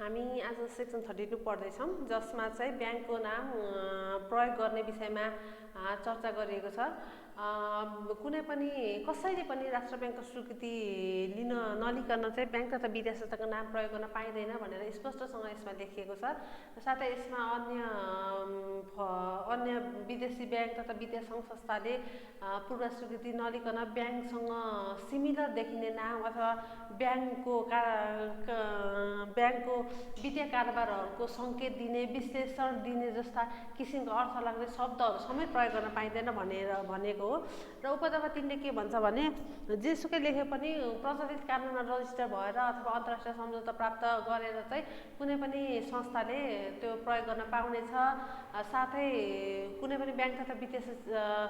हामी आज सेक्सन 32 पढ्दैछौँ जसमा चाहिँ ब्याङ्कको नाम प्रयोग गर्ने विषयमा चर्चा गरिएको छ। कुनै पनि कसैले पनि राष्ट्र ब्याङ्कको स्वीकृति लिन नलिकन चाहिँ ब्याङ्क तथा वित्तीय संस्थाको नाम प्रयोग गर्न पाइँदैन भनेर स्पष्टसँग यसमा लेखिएको छ। साथै यसमा अन्य विदेशी ब्याङ्क तथा वित्तीय सङ्घ संस्थाले पूर्व स्वीकृति नलिकन ब्याङ्कसँग सिमिलर देखिने नाम अथवा ब्याङ्कको वित्तीय कारोबारहरूको सङ्केत दिने विश्लेषण दिने जस्ता किसिमको अर्थ लाग्ने शब्दहरू समेत प्रयोग गर्न पाइँदैन भनेको हो। र उपदफा 3ले के भन्छ भने जेसुकै लेखे पनि प्रचलित कानुनमा रजिस्टर भएर अथवा अन्तर्राष्ट्रिय सम्झौता प्राप्त गरेर चाहिँ कुनै पनि संस्थाले त्यो प्रयोग गर्न पाउनेछ। साथै कुनै पनि ब्याङ्क तथा वित्तीय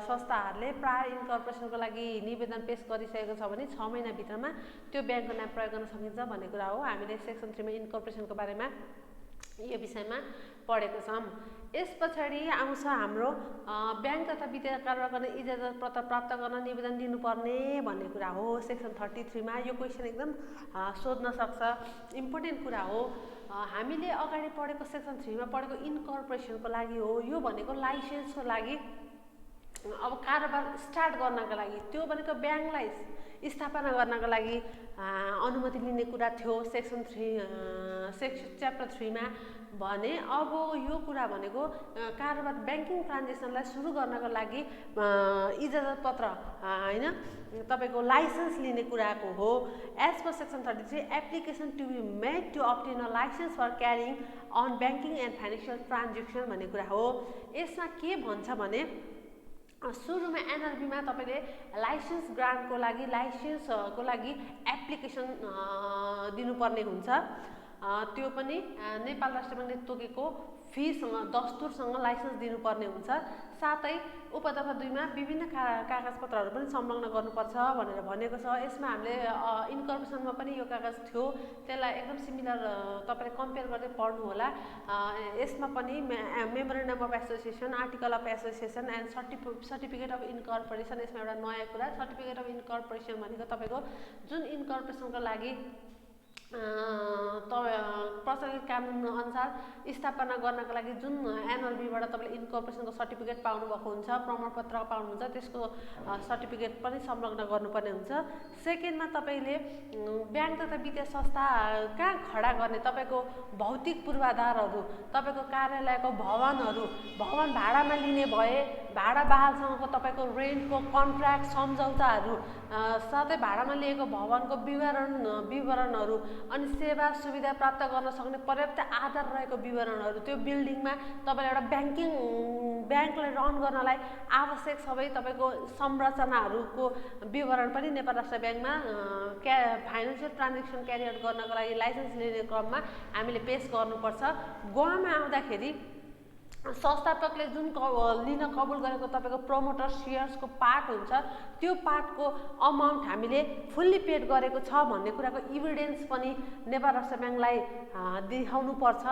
संस्थाहरूले प्राय इन्कर्पोरेसनको लागि निवेदन पेश गरिसकेको छ भने 6 महिनाभित्रमा त्यो ब्याङ्कको नाम प्रयोग गर्न सकिन्छ भन्ने कुरा हो। हामीले सेक्सन 3 मा इन्कर्पोरेसनको बारेमा यो विषयमा पढेको छौँ। यस पछाडि आउँछ हाम्रो ब्याङ्क तथा वित्तीय कारोबार गर्ने इजाजत पत्र प्राप्त गर्न निवेदन दिनुपर्ने भन्ने कुरा हो। सेक्सन 33 मा यो क्वेसन एकदम सोध्न सक्छ, इम्पोर्टेन्ट कुरा हो। हामीले अगाडि पढेको सेक्सन 3 मा पढेको इन्कर्पोरेसनको लागि हो। यो भनेको लाइसेन्सको लागि, अब कारोबार स्टार्ट गर्नका लागि, त्यो भनेको ब्याङ्कलाई स्थापना गर्नका लागि अनुमति लिने कुरा थियो सेक्सन च्याप्टर 3 मा भने। अब यो कुरा भनेको कारोबार ब्याङ्किङ ट्रान्जेक्सनलाई सुरु गर्नको लागि इजाजत पत्र हैन तपाईको लाइसेन्स लिने कुराको हो। As per section 33 application to be made to obtain a licence for carrying on banking and financial transaction भन्ने कुरा हो। यसमा के भन्छ भने सुरुमा एनआरबीमा तपाईले लाइसेन्स ग्रान्टको लागि एप्लिकेसन दिनुपर्ने हुन्छ। त्यो पनि नेपाल राष्ट्र ब्याङ्कले तोकेको फीसँग दस्तुरसँग लाइसेन्स दिनुपर्ने हुन्छ। साथै उपदफा 2 मा विभिन्न कागजपत्रहरू पनि संलग्न गर्नुपर्छ भनेर भनेको छ। यसमा हामीले इन्कर्पोरेसनमा पनि यो कागज थियो, त्यसलाई एकदम सिमिलर तपाईले कम्पेयर गर्दै पढ्नु होला। यसमा पनि memorandum of association, article of association and certificate of incorporation, यसमा एउटा नयाँ कुरा सर्टिफिकेट अफ इन्कर्पोरेसन भनेको तपाईको जुन इन्कर्पोरेसनको लागि प्रचलित कानुन अनुसार स्थापना गर्नको लागि जुन एनआरबीबाट तपाईले इन्कर्पोरेसनको सर्टिफिकेट पाउनुभएको हुन्छ, प्रमाणपत्र पाउनुहुन्छ, त्यसको सर्टिफिकेट पनि संलग्न गर्नुपर्ने हुन्छ। सेकेन्डमा तपाईले ब्याङ्क तथा वित्तीय संस्था कहाँ खडा गर्ने, तपाईको भौतिक पूर्वाधारहरू, तपाईको कार्यालयको भवन भाडामा लिने भए भाडा बहालसँगको तपाईको रेन्टको कन्ट्र्याक्ट सम्झौताहरू, साथै भाडामा लिएको भवनको विवरणहरू, अनि सेवा सुविधा प्राप्त गर्न सक्ने पर्याप्त आधार रहेको विवरणहरू, त्यो बिल्डिङमा तपाईले एउटा ब्याङ्कलाई रन गर्नलाई आवश्यक सबै तपाईको संरचनाहरूको विवरण पनि नेपाल राष्ट्र ब्याङ्कमा फाइनेन्सियल ट्रान्जेक्सन क्यारी आउट गर्नको लागि लाइसेन्स लिने क्रममा हामीले पेश गर्नुपर्छ। गोवामा आउँदाखेरि संस्थापकले जुन लिन कबुल गरेको तपाईको प्रमोटर सेयर्सको पार्ट हुन्छ, त्यो पार्टको अमाउन्ट हामीले फुल्ली पेड गरेको छ भन्ने कुराको इभिडेन्स पनि नेपाल राष्ट्र ब्याङ्कलाई देखाउनु पर्छ।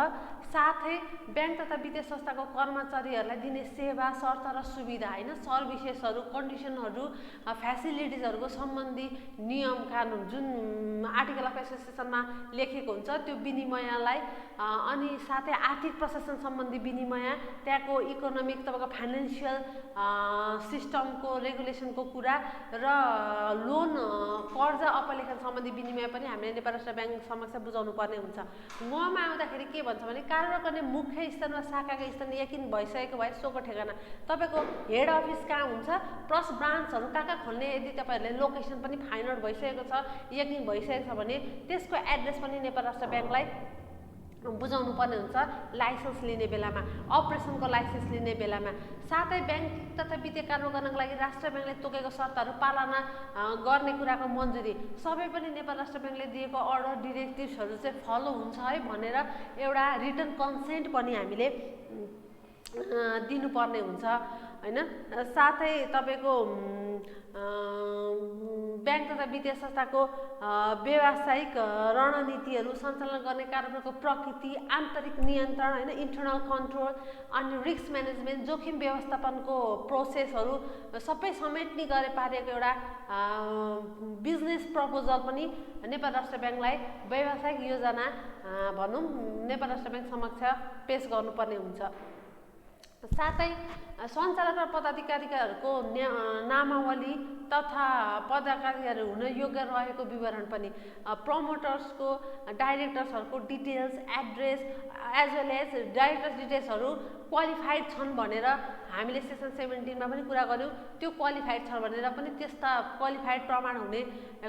साथै ब्याङ्क तथा वित्तीय संस्थाको कर्मचारीहरूलाई दिने सेवा, शर्त र सुविधा हैन सर्भिसेसहरू, कन्डिसनहरू, फ्यासिलिटिजहरूको सम्बन्धी नियम कानुन जुन आर्टिकल अफ एसोसिएसनमा लेखेको हुन्छ त्यो विनिमयलाई, अनि साथै आर्थिक प्रशासन सम्बन्धी विनिमय, त्यहाँको इकोनोमिक तपाईको फाइनेन्सियल सिस्टमको रेगुलेसनको कुरा र लोन कर्जा अपलेखन सम्बन्धी विनिमय पनि हामीले नेपाल राष्ट्र ब्याङ्क समक्ष बुझाउनु पर्ने हुन्छ। गोवामा आउँदाखेरि के भन्छ भने कारोबार गर्ने मुख्य स्थान र शाखाको स्थान यकिन भइसकेको भए सोको ठेगाना तपाईको हेड अफिस कहाँ हुन्छ प्लस ब्रान्चहरू कहाँ खोल्ने, यदि तपाईहरुले लोकेसन पनि फाइन्ड आउट भइसकेको छ, यकिन भइसकेको छ भने त्यसको एड्रेस पनि नेपाल राष्ट्र ब्याङ्कलाई बुझाउनु पर्ने हुन्छ लाइसेन्स लिने बेलामा, अपरेसनको लाइसेन्स लिने बेलामा। साथै ब्याङ्क तथा वित्तीय कारोबार गर्नको लागि राष्ट्र ब्याङ्कले तोकेको शर्तहरू पालना गर्ने कुराको मन्जुरी सबै पनि नेपाल राष्ट्र ब्याङ्कले दिएको अर्डर डिरेक्टिभ्सहरू चाहिँ फलो हुन्छ है भनेर एउटा रिटन कन्सेन्ट पनि हामीले दिनुपर्ने हुन्छ हैन। साथै तपाईको ब्याङ्क तथा वित्तीय संस्थाको व्यावसायिक रणनीतिहरू सञ्चालन गर्ने कार्यहरूको प्रकृति, आन्तरिक नियन्त्रण होइन, इन्टर्नल कन्ट्रोल, अनि रिस्क म्यानेजमेन्ट, जोखिम व्यवस्थापनको प्रोसेसहरू सबै समेट्ने गरे पारेको एउटा बिजनेस प्रपोजल पनि नेपाल राष्ट्र ब्याङ्कलाई व्यावसायिक योजना भनौँ नेपाल राष्ट्र ब्याङ्क समक्ष पेश गर्नुपर्ने हुन्छ। साथै सञ्चालक र पदाधिकारीहरूको नामावली तथा पदाधिकारीहरू हुन योग्य रहेको विवरण पनि, प्रमोटर्सको डाइरेक्टर्सहरूको details, address as well as directors डिटेल्सहरू क्वालिफाइड छन् भनेर हामीले सेक्सन 17 मा पनि कुरा गर्यौँ। त्यो क्वालिफाइड छ भनेर पनि त्यस्ता क्वालिफाइड प्रमाण हुने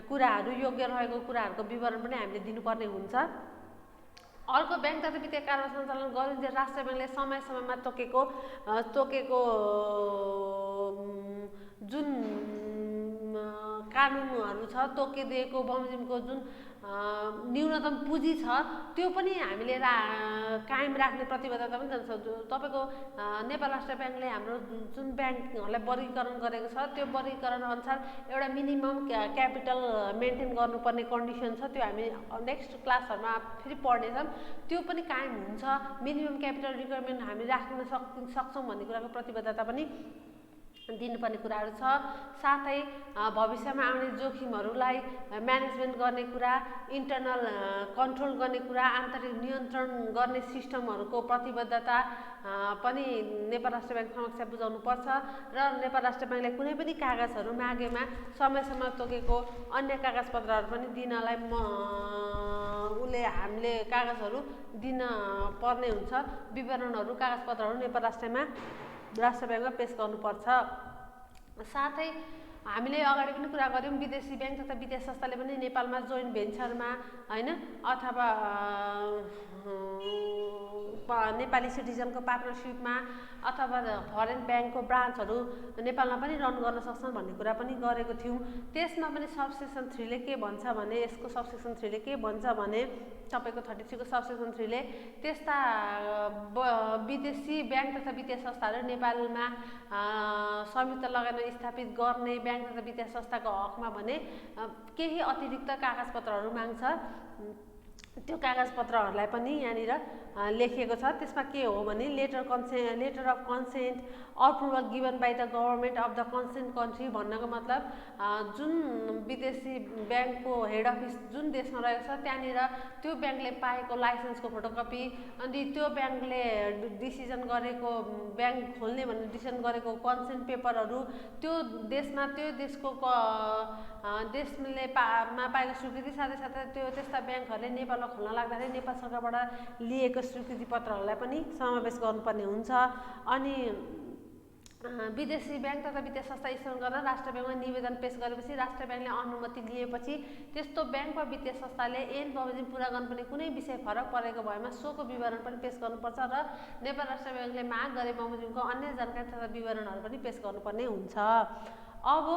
कुराहरू, योग्य रहेको कुराहरूको विवरण पनि हामीले दिनुपर्ने हुन्छ। अर्को, ब्याङ्क तथा वित्तीय कारोबार सञ्चालन गरिन्छ राष्ट्र ब्याङ्कले समय समयमा तोकेको जुन कानुनहरू छ, तोकिदिएको बमोजिमको जुन न्यूनतम पुँजी छ त्यो पनि हामीले कायम राख्ने प्रतिबद्धता पनि जान्छ। तपाईँको नेपाल राष्ट्र ब्याङ्कले हाम्रो जुन ब्याङ्कहरूलाई वर्गीकरण गरेको छ त्यो वर्गीकरण अनुसार एउटा मिनिमम क्यापिटल मेन्टेन गर्नुपर्ने कन्डिसन छ, त्यो हामी नेक्स्ट क्लासहरूमा फेरि पढ्नेछौँ। त्यो पनि कायम हुन्छ, मिनिमम क्यापिटल रिक्वायरमेन्ट हामी राख्न सक्छौँ भन्ने कुराको प्रतिबद्धता पनि दिनुपर्ने कुराहरू छ। साथै भविष्यमा आउने जोखिमहरूलाई म्यानेजमेन्ट गर्ने कुरा, इन्टर्नल कन्ट्रोल गर्ने कुरा, आन्तरिक नियन्त्रण गर्ने सिस्टमहरूको प्रतिबद्धता पनि नेपाल राष्ट्र ब्याङ्क समक्ष बुझाउनुपर्छ र नेपाल राष्ट्र ब्याङ्कले कुनै पनि कागजहरू मागेमा समयसम्म तोकेको अन्य कागजपत्रहरू पनि दिनलाई उसले हामीले कागजहरू दिन पर्ने हुन्छ। विवरणहरू, कागजपत्रहरू नेपाल राष्ट्र ब्याङ्कमा पेश गर्नुपर्छ। साथै हामीले अगाडि पनि कुरा गऱ्यौँ, विदेशी ब्याङ्क तथा वित्तीय संस्थाले पनि नेपालमा जोइन्ट भेन्चरमा होइन अथवा नेपाली सिटिजनको पार्टनरसिपमा अथवा फरेन ब्याङ्कको ब्रान्चहरू नेपालमा पनि रन गर्न सक्छन् भन्ने कुरा पनि गरेको थियौँ। त्यसमा पनि सबसेक्सन 3 ले के भन्छ भने, यसको सबसेक्सन 3 ले के भन्छ भने तपाईँको 33 को सबसेक्सन 3 ले त्यस्ता विदेशी ब्याङ्क तथा वित्तीय संस्थाहरू नेपालमा संयुक्त लगानी स्थापित गर्ने ब्याङ्क तथा वित्तीय संस्थाको हकमा भने केही अतिरिक्त कागजपत्रहरू माग्छ। त्यो कागजपत्रहरूलाई पनि यहाँनिर लेखिएको छ। त्यसमा के हो भने letter of consent approval given by the government of the consent country भन्नको मतलब जुन विदेशी ब्याङ्कको हेड अफिस जुन देशमा रहेको छ त्यहाँनिर त्यो ब्याङ्कले पाएको लाइसेन्सको फोटोकपी, अनि त्यो ब्याङ्कले डिसिजन गरेको ब्याङ्क खोल्ने भनेर डिसिजन गरेको कन्सेन्ट पेपरहरू, त्यो देशमा त्यो देशको देशले पाएको स्वीकृति, साथै त्यस्ता ब्याङ्कहरूले नेपालमा खोल्न लाग्दाखेरि नेपाल सरकारबाट लिएको स्वीकृति पत्रहरूलाई पनि समावेश गर्नुपर्ने हुन्छ। अनि विदेशी ब्याङ्क तथा वित्तीय संस्था स्थापना गर्न राष्ट्र ब्याङ्कमा निवेदन पेश गरेपछि राष्ट्र ब्याङ्कले अनुमति लिएपछि त्यस्तो ब्याङ्क वा वित्तीय संस्थाले ऐन बमोजिम पुरा गर्नुपर्ने कुनै विषय फरक परेको भएमा सोको विवरण पनि पेश गर्नुपर्छ र नेपाल राष्ट्र ब्याङ्कले माग गरे बमोजिमको अन्य जानकारी तथा विवरणहरू पनि पेश गर्नुपर्ने हुन्छ। अब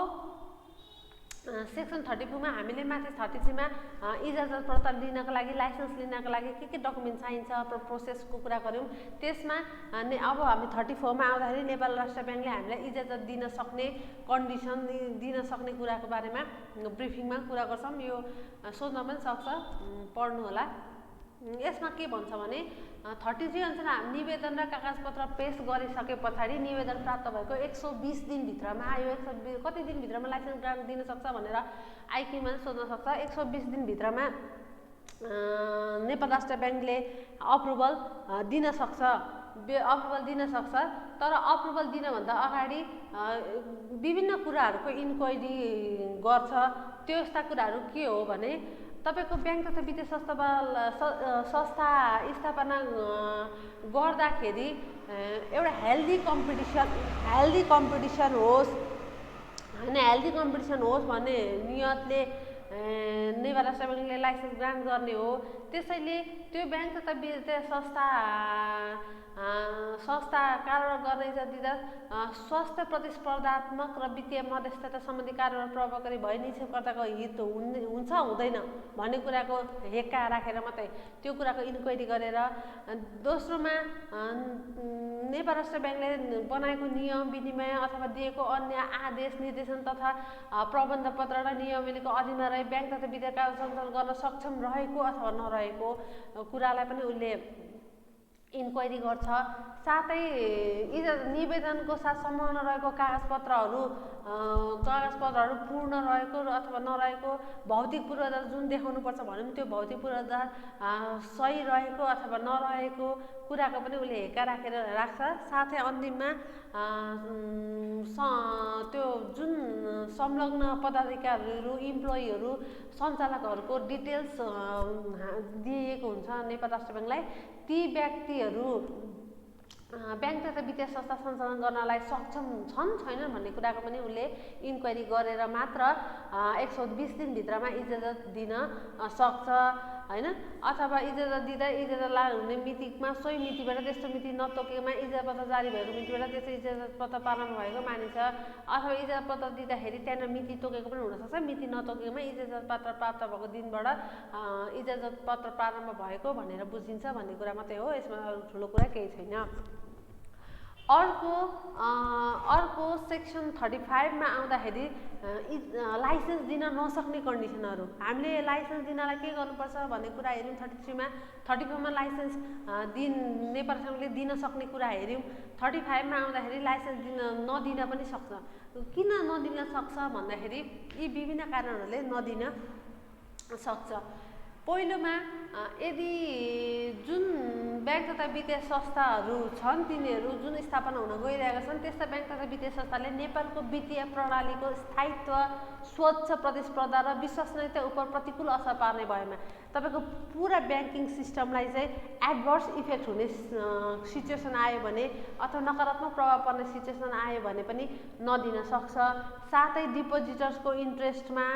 सेक्सन 34 मा हामीले माथि 33 मा इजाजत पत्र लिनको लागि, लाइसेन्स लिनको लागि के डकुमेन्ट चाहिन्छ प्रोसेसको कुरा गऱ्यौँ। त्यसमा अब हामी 34 मा आउँदाखेरि नेपाल राष्ट्र ब्याङ्कले हामीलाई इजाजत दिन सक्ने कन्डिसन दिन सक्ने कुराको बारेमा ब्रिफिङमा कुरा गर्छौँ। यो सोध्न पनि सक्छ, पढ्नु होला। यसमा के भन्छ भने 33 अनुसार निवेदन र कागजपत्र पेश गरिसके पछाडि निवेदन प्राप्त भएको 120 दिनभित्रमा, यो 120 कति दिनभित्रमा लाइसेन्स ग्रान्ट दिन सक्छ भनेर आइक्यूमा सोध्न सक्छ। 120 दिनभित्रमा नेपाल राष्ट्र ब्याङ्कले अप्रुभल दिन सक्छ। तर अप्रुभल दिनभन्दा अगाडि विभिन्न कुराहरूको इन्क्वायरी गर्छ। त्यो यस्ता कुराहरू के हो भने तपाईको ब्याङ्क तथा वित्तीय संस्था स्थापना गर्दाखेरि एउटा हेल्दी कम्पिटिसन होस् हैन, हेल्दी कम्पिटिसन होस् भन्ने नियतले नेपाल राष्ट्र ब्याङ्कले लाइसेन्स ग्रान्ट गर्ने हो। त्यसैले त्यो ब्याङ्क तथा वित्तीय संस्था संस्था कारोबार गर्ने इजाजत दिँदा स्वास्थ्य प्रतिस्पर्धात्मक र वित्तीय मध्यस्थता सम्बन्धी कारोबार प्रभावकारी भए निक्षेपकर्ताको हित हुन्छ हुँदैन भन्ने कुराको हेक्का राखेर मात्रै त्यो कुराको इन्क्वायरी गरेर। दोस्रोमा नेपाल राष्ट्र ब्याङ्कले बनाएको नियम विनिमय अथवा दिएको अन्य आदेश निर्देशन तथा प्रबन्ध पत्र र नियमावलीको अधीनमा रही ब्याङ्क तथा वित्तीय कार्य सञ्चालन गर्न सक्षम रहेको अथवा नरहेको कुरालाई पनि उसले इन्क्वायरी गर्छ। साथै निवेदनको साथ संलग्न रहेको कागजपत्रहरू पूर्ण रहेको अथवा नरहेको, भौतिक पूर्वाधार जुन देखाउनुपर्छ भने पनि त्यो भौतिक पूर्वाधार सही रहेको अथवा नरहेको कुराको पनि उसले हेक्का राखेर राख्छ। साथै अन्तिममा त्यो जुन संलग्न पदाधिकारीहरू इम्प्लोइहरू सञ्चालकहरूको डिटेल्स दिएको हुन्छ नेपाल राष्ट्र ब्याङ्कलाई, ती व्यक्तिहरू ब्याङ्क तथा वित्तीय संस्था सञ्चालन गर्नलाई सक्षम छन् छैनन् भन्ने कुराको पनि उसले इन्क्वायरी गरेर मात्र 120 दिनभित्रमा इजाजत दिन सक्छ हैन। अथवा इजाजत दिँदा इजाजत लागु हुने मितिमा सोही मितिबाट त्यस्तो मिति नतोकेमा इजाजत पत्र जारी भएको मितिबाट त्यस्तो इजाजत पत्र प्रारम्भ भएको मानिन्छ। अथवा इजाजत पत्र दिँदाखेरि त्यहाँनिर मिति तोकेको पनि हुनसक्छ, मिति नतोकेमा इजाजत पत्र प्राप्त भएको दिनबाट इजाजत पत्र प्रारम्भ भएको भनेर बुझिन्छ भन्ने कुरा मात्रै हो, यसमा अरू ठुलो कुरा केही छैन। अर्को सेक्सन 35 मा आउँदाखेरि लाइसेन्स दिन नसक्ने कन्डिसनहरू, हामीले लाइसेन्स दिनलाई के गर्नुपर्छ भन्ने कुरा हेऱ्यौँ। 33 मा 34 मा लाइसेन्स नेपाल सरकारले दिन सक्ने कुरा हेऱ्यौँ। 35 मा आउँदाखेरि लाइसेन्स नदिन पनि सक्छ। किन नदिन सक्छ भन्दाखेरि यी विभिन्न कारणहरूले नदिन सक्छ। पहिलोमा यदि जुन ब्याङ्क तथा वित्तीय संस्थाहरू छन् तिनीहरू जुन स्थापना हुन गइरहेका छन् त्यस्ता ब्याङ्क तथा वित्तीय संस्थाले नेपालको वित्तीय प्रणालीको स्थायित्व, स्वच्छ प्रतिस्पर्धा र विश्वसनीयता उप प्रतिकूल असर पार्ने भएमा तपाईको पुरा ब्याङ्किङ सिस्टमलाई चाहिँ एडभर्स इफेक्ट हुने सिचुएसन आयो भने अथवा नकारात्मक प्रभाव पर्ने सिचुएसन आयो भने पनि नदिन सक्छ। साथै डिपोजिटर्सको इन्ट्रेस्टमा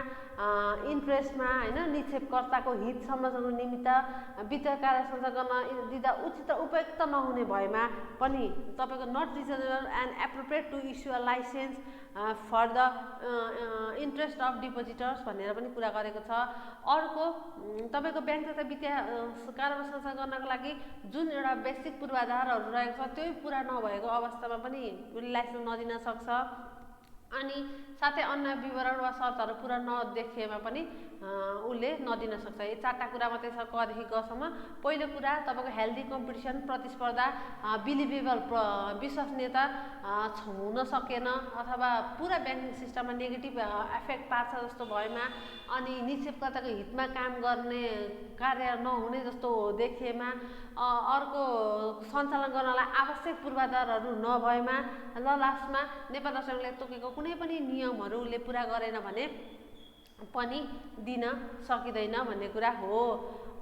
हैन निक्षेपकर्ताको हित संरक्षणको निमित्त वित्तीय कार्य सञ्चालन गर्न दिँदा उचित र उपयुक्त नहुने भएमा पनि तपाईको not reasonable and appropriate to issue a licence for the interest of depositors भनेर पनि कुरा गरेको छ। अर्को तपाईको ब्याङ्क तथा वित्तीय कारोबार सञ्चालन गर्नको लागि जुन एउटा बेसिक पूर्वाधारहरू रहेको छ त्यो पुरा नभएको अवस्थामा पनि उसले लाइसेन्स नदिन सक्छ। अनि साथै अन्य विवरण वा शर्तहरू पुरा नदेखिएमा पनि उसले नदिन सक्छ। यो चारवटा कुरा मात्रै छ क देखि ग सम्म। पहिलो कुरा तपाईको हेल्दी कम्पिटिसन, प्रतिस्पर्धा, बिलिभेबल विश्वसनीयता हुन सकेन अथवा पुरा ब्याङ्किङ सिस्टममा नेगेटिभ इफेक्ट पार्छ जस्तो भएमा, अनि निक्षेपकर्ताको हितमा काम गर्ने कार्य नहुने जस्तो देखिएमा, अर्को सञ्चालन गर्नलाई आवश्यक पूर्वाधारहरू नभएमा, ल लास्टमा नेपाल राष्ट्रले तोकेको कुनै पनि नियमहरू उसले पुरा गरेन भने पनि दिन सकिँदैन भन्ने कुरा हो।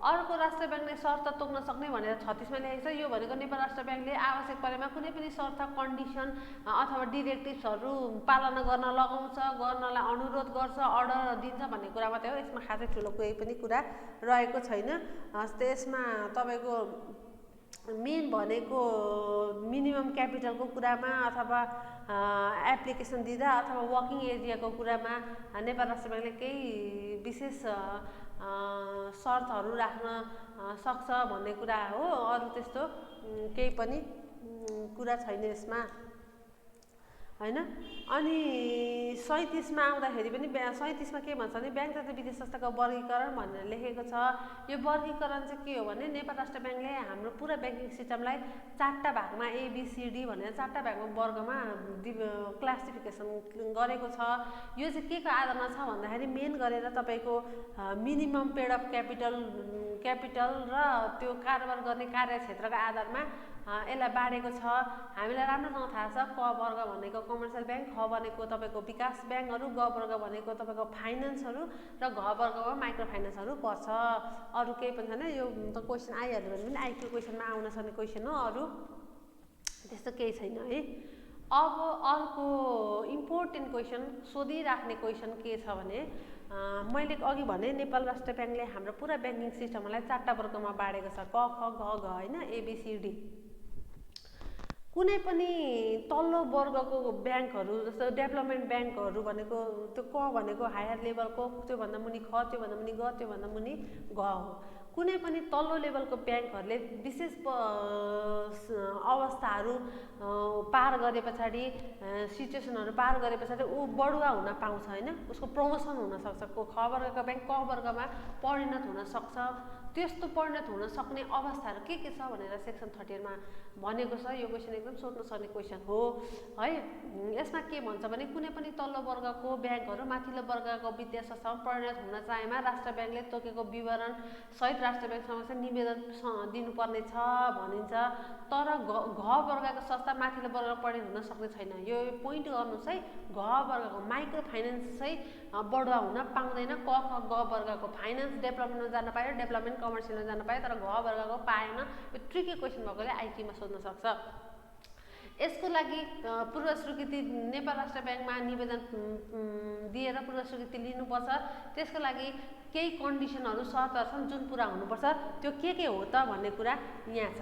अर्को राष्ट्र ब्याङ्कले शर्त तोक्न सक्ने भनेर 36 मा लेखेको छ। यो भनेको नेपाल राष्ट्र ब्याङ्कले आवश्यक परेमा कुनै पनि शर्त, कन्डिसन अथवा डिरेक्टिभ्सहरू पालना गर्न लगाउँछ, गर्नलाई अनुरोध गर्छ, अर्डर दिन्छ भन्ने कुरा मात्रै हो। यसमा खासै ठुलो कुनै पनि कुरा रहेको छैन। त्यसमा तपाईको मेन भनेको मिनिमम क्यापिटलको कुरामा अथवा एप्लिकेसन दिँदा अथवा वर्किङ एरियाको कुरामा नेपाल राष्ट्र ब्याङ्कले केही विशेष शर्तहरू राख्न सक्छ भन्ने कुरा हो। अरू त्यस्तो केही पनि कुरा छैन यसमा हैन। अनि 37 मा आउँदाखेरि पनि 37 मा के भन्छ भने ब्याङ्क तथा वित्तीय संस्थाको वर्गीकरण भनेर लेखेको छ। यो वर्गीकरण चाहिँ के हो भने नेपाल राष्ट्र ब्याङ्कले हाम्रो पुरा ब्याङ्किङ सिस्टमलाई 4टा भागमा ABCD भनेर 4टा भागमा वर्गमा क्लासिफिकेसन गरेको छ। यो चाहिँ के को आधारमा छ भन्दाखेरि मेन गरेर तपाईको मिनिमम पेड अफ क्यापिटल र त्यो कारोबार गर्ने कार्यक्षेत्रको आधारमा यसलाई बाँडेको छ। हामीलाई राम्रोसँग थाहा छ क वर्ग भनेको कमर्सियल ब्याङ्क, ख भनेको तपाईको विकास ब्याङ्कहरू, ग वर्ग भनेको तपाईको फाइनान्सहरू र घ वर्गमा माइक्रो फाइनान्सहरू पर्छ। अरू केही पनि छैन। यो त क्वेसन आइहाल्यो भने पनि आइक्यू क्वेसनमा आउन सक्ने क्वेसन हो, अरू त्यस्तो केही छैन है। अब अर्को इम्पोर्टेन्ट क्वेसन सोधिराख्ने क्वेसन के छ भने मैले अघि भने नेपाल राष्ट्र ब्याङ्कले हाम्रो पुरा ब्याङ्किङ सिस्टमलाई 4टा वर्गमा बाँडेको छ, क ख ग घ हैन, ABCD। कुनै पनि तल्लो वर्गको ब्याङ्कहरू जस्तो डेभलपमेन्ट ब्याङ्कहरू भनेको त्यो क भनेको हायर लेभलको, त्योभन्दा मुनि ख, त्योभन्दा मुनि ग, त्योभन्दा मुनि घ हो। कुनै पनि तल्लो लेभलको ब्याङ्कहरूले विशेष अवस्थाहरू पार गरे पछाडि, सिचुएसनहरू पार गरे पछाडि ऊ बढुवा हुन पाउँछ होइन, उसको प्रमोसन हुनसक्छ। ख वर्गको ब्याङ्क क वर्गमा परिणत हुनसक्छ। त्यस्तो परिणत हुन सक्ने अवस्थाहरू के छ भनेर सेक्सन 38 मा भनेको छ। यो क्वेसन एकदम सोध्न सक्ने क्वेसन हो है। यसमा के भन्छ भने कुनै पनि तल्लो वर्गको ब्याङ्कहरू माथिल्लो वर्गको वित्तीय संस्थामा परिणत हुन चाहेमा राष्ट्र ब्याङ्कले तोकेको विवरण सहित राष्ट्र ब्याङ्क समक्ष निवेदन दिनुपर्ने छ भनिन्छ। तर घ वर्गको संस्था माथिल्लो वर्गमा परिणत हुन सक्ने छैन। यो पोइन्ट गर्नुहोस् है। घ वर्गको माइक्रो फाइनेन्स चाहिँ बढुवा हुन पाउँदैन। क ख ग वर्गको फाइनेन्स डेभलपमेन्टमा जान पायो, डेभलपमेन्ट कमर्सियलमा जान पायो, तर घ वर्गको पाएन। यो ट्रिकी क्वेसन भएकोले आइटीमा सोध्न सक्छ। यसको लागि पूर्व स्वीकृति नेपाल राष्ट्र ब्याङ्कमा निवेदन दिएर पूर्व स्वीकृति लिनुपर्छ। त्यसको लागि केही कन्डिसनहरू शर्तहरू छन् जुन पुरा हुनुपर्छ। त्यो के हो त भन्ने कुरा यहाँ छ।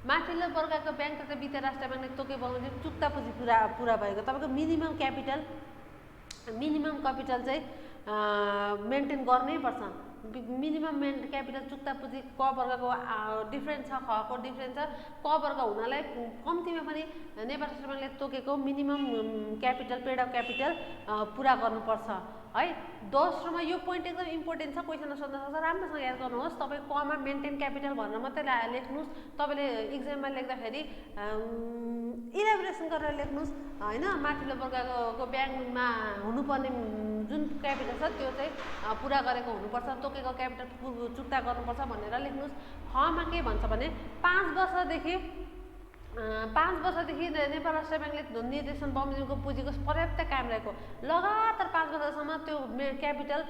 माथिल्लो वर्गको ब्याङ्क तथा वित्तीय राष्ट्र ब्याङ्कले तोकेको बमोजिम चुक्ता पुँजी पुरा भएको तपाईँको मिनिमम क्यापिटल चाहिँ मेन्टेन गर्नै पर्छ। मिनिमम क्यापिटल चुक्ता पुँजी क वर्गको डिफ्रेन्ट छ, ख को डिफ्रेन्ट छ। क वर्ग हुनालाई कम्तीमा पनि नेपाल राष्ट्र ब्याङ्कले तोकेको minimum capital paid up capital पुरा गर्नुपर्छ है। दोस्रोमा यो पोइन्ट एकदम इम्पोर्टेन्ट छ, क्वेसनमा सोध्न सक्छ। राम्रोसँग याद गर्नुहोस्। तपाईँ कमा मेन्टेन क्यापिटल भनेर मात्रै लेख्नुहोस्। तपाईँले इक्जाममा लेख्दाखेरि इलाबोरेसन गरेर लेख्नुहोस् होइन। माथिल्लो वर्गको ब्याङ्कमा हुनुपर्ने जुन क्यापिटल छ त्यो चाहिँ पुरा गरेको हुनुपर्छ, तोकेको क्यापिटल चुक्ता गर्नुपर्छ भनेर लेख्नुहोस्। खमा के भन्छ भने 5 वर्षदेखि नेपाल राष्ट्र ब्याङ्कले निर्देशन बमोजिमको पुँजीको पर्याप्त कायम रहेको लगातार 5 वर्षसम्म त्यो क्यापिटल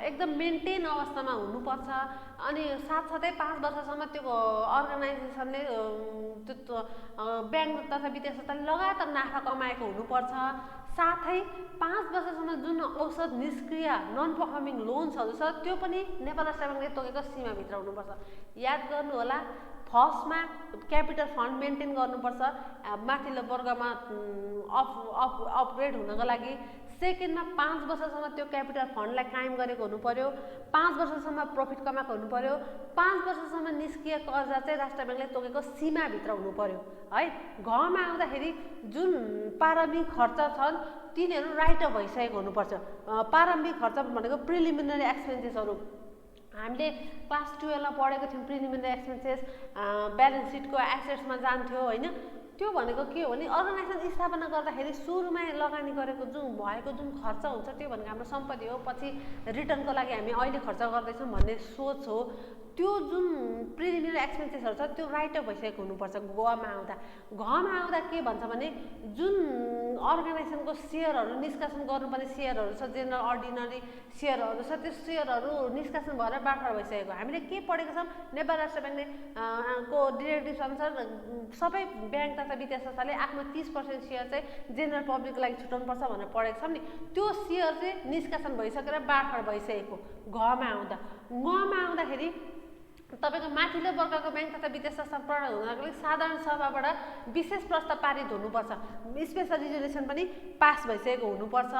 एकदम मेन्टेन अवस्थामा हुनुपर्छ। अनि साथसाथै 5 वर्षसम्म त्यो अर्गनाइजेसनले त्यो ब्याङ्क तथा वित्तीय संस्थाले लगातार नाफा कमाएको हुनुपर्छ। साथै 5 वर्षसम्म जुन औसत निष्क्रिय नन पर्फर्मिङ लोन्सहरू छ त्यो पनि नेपाल राष्ट्र ब्याङ्कले तोकेको सीमाभित्र हुनुपर्छ। याद गर्नु होला। फर्स्टमा क्यापिटल फन्ड मेन्टेन गर्नुपर्छ माथिल्लो वर्गमा अपग्रेड हुनको लागि। सेकेन्डमा 5 वर्षसम्म त्यो क्यापिटल फन्डलाई कायम गरेको हुनु पर्यो। 5 वर्षसम्म प्रफिट कमाएको हुनु पर्यो। 5 वर्षसम्म निष्क्रिय कर्जा चाहिँ राष्ट्र ब्याङ्कले तोकेको सीमाभित्र हुनु पर्यो है। घमा आउँदाखेरि जुन प्रारम्भिक खर्च छन् तिनीहरू राइट अफ भइसकेको हुनुपर्छ। प्रारम्भिक खर्च भनेको प्रिलिमिनरी एक्सपेन्सेसहरू हामीले क्लास 12 मा पढेको थियौँ। प्रिलिमिनरी एक्सपेन्सेस ब्यालेन्स सिटको एसेट्समा जान्थ्यो होइन। त्यो भनेको के हो भने अर्गनाइजेसन स्थापना गर्दाखेरि सुरुमा लगानी गरेको भएको जुन खर्च हुन्छ त्यो भनेको हाम्रो सम्पत्ति हो। पछि रिटर्नको लागि हामी अहिले खर्च गर्दैछौँ भन्ने सोच हो। त्यो जुन प्रिलिमिनरी एक्सपेन्सेसहरू छ त्यो राइट अफ भइसकेको हुनुपर्छ। घमा आउँदा के भन्छ भने जुन अर्गनाइजेसनको सेयरहरू निष्कासन गर्नुपर्ने सेयरहरू छ, जेनरल अर्डिनरी सेयरहरू छ, त्यो सेयरहरू निष्कासन भएर बाँडफाँड भइसकेको। हामीले के पढेको छौँ? नेपाल राष्ट्र ब्याङ्कले को डिरेक्टिभ अनुसार सबै ब्याङ्क तथा वित्तीय संस्थाले आफ्नो 30% सेयर चाहिँ जेनरल पब्लिकको लागि छुटाउनुपर्छ भनेर पढेको छौँ नि। त्यो सेयर चाहिँ निष्कासन भइसकेर बाँडफाँड भइसकेको घमा आउँदाखेरि तपाईँको माथिल्लो वर्गको ब्याङ्क तथा वित्तीय संस्था प्रणाली हुनको लागि साधारण सभाबाट विशेष प्रस्ताव पारित हुनुपर्छ। स्पेसल रिजोल्युसन पनि पास भइसकेको हुनुपर्छ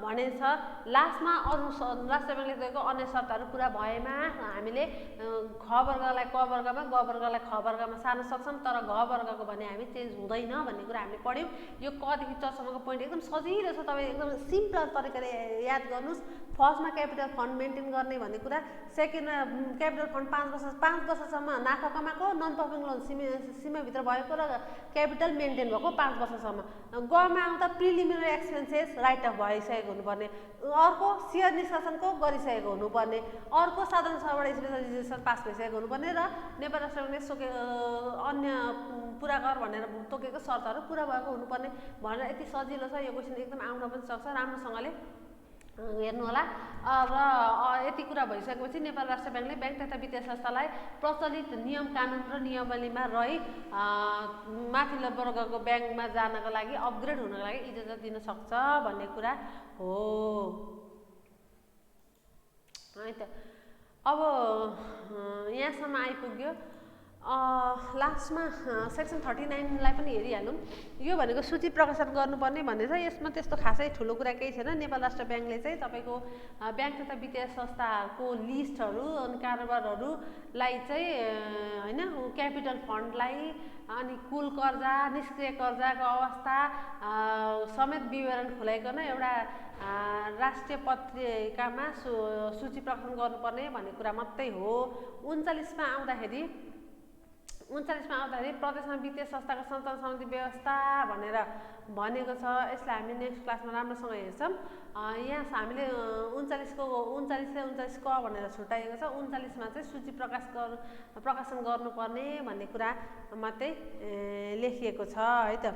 भनेछ। लास्टमा अरू राष्ट्र ब्याङ्कले दिएको अन्य शर्तहरू पुरा भएमा हामीले ख वर्गलाई क वर्गमा, ग वर्गलाई ख वर्गमा सार्न सक्छौँ। तर घ वर्गको भने हामी चेन्ज हुँदैन भन्ने कुरा हामीले पढ्यौँ। यो कदेखि चसम्मको पोइन्ट एकदम सजिलो छ। तपाईँ एकदम सिम्पल तरिकाले याद गर्नुहोस्। फर्स्टमा क्यापिटल फन्ड मेन्टेन गर्ने भन्ने कुरा। सेकेन्डमा क्यापिटल फन्ड 5 वर्षसम्म नाफा कमाएको, नन पर्फर्मिङ लोन सीमाभित्र भएको र क्यापिटल मेन्टेन भएको 5 वर्षसम्म। गमा आउँदा प्रिलिमिनरी एक्सपेन्सेस राइट अफ भइसकेको हुनुपर्ने। अर्को सेयर निष्कासनको गरिसकेको हुनुपर्ने। अर्को साधारण सभाबाट स्पेसल रिजोल्युसन पास भइसकेको हुनुपर्ने र नेपाल राष्ट्र ब्याङ्कले अन्य पुरा गर भनेर तोकेको शर्तहरू पुरा भएको हुनुपर्ने भनेर यति सजिलो छ। यो क्वेसन एकदम आउन पनि सक्छ। राम्रोसँगले हेर्नु होला। र यति कुरा भइसकेपछि नेपाल राष्ट्र ब्याङ्कले ब्याङ्क तथा वित्तीय संस्थालाई प्रचलित नियम कानुन र नियमावलीमा रही माथिल्लो वर्गको ब्याङ्कमा जानको लागि अपग्रेड हुनको लागि इजाजत दिन सक्छ भन्ने कुरा हो है त। अब यहाँसम्म आइपुग्यो। लास्टमा सेक्सन 39लाई पनि हेरिहालौँ। यो भनेको सूची प्रकाशन गर्नुपर्ने भन्ने छ। यसमा त्यस्तो खासै ठुलो कुरा केही छैन। नेपाल राष्ट्र ब्याङ्कले चाहिँ तपाईँको ब्याङ्क तथा वित्तीय संस्थाको लिस्टहरू अनि कारोबारहरूलाई चाहिँ होइन क्यापिटल फन्डलाई अनि कुल कर्जा, निष्क्रिय कर्जाको अवस्था समेत विवरण खुलाइकन एउटा राष्ट्रिय पत्रिकामा सूची प्रकाशन गर्नुपर्ने भन्ने कुरा मात्रै हो। 39मा आउँदाखेरि प्रदेशमा वित्तीय संस्थाको सञ्चालन सम्बन्धी व्यवस्था भनेर भनेको छ। यसलाई हामी नेक्स्ट क्लासमा राम्रोसँग हेर्छौँ। यहाँ हामीले 39 क भनेर छुट्याएको छ। 39मा चाहिँ सूची प्रकाशन गर्नुपर्ने भन्ने कुरा मात्रै लेखिएको छ है त।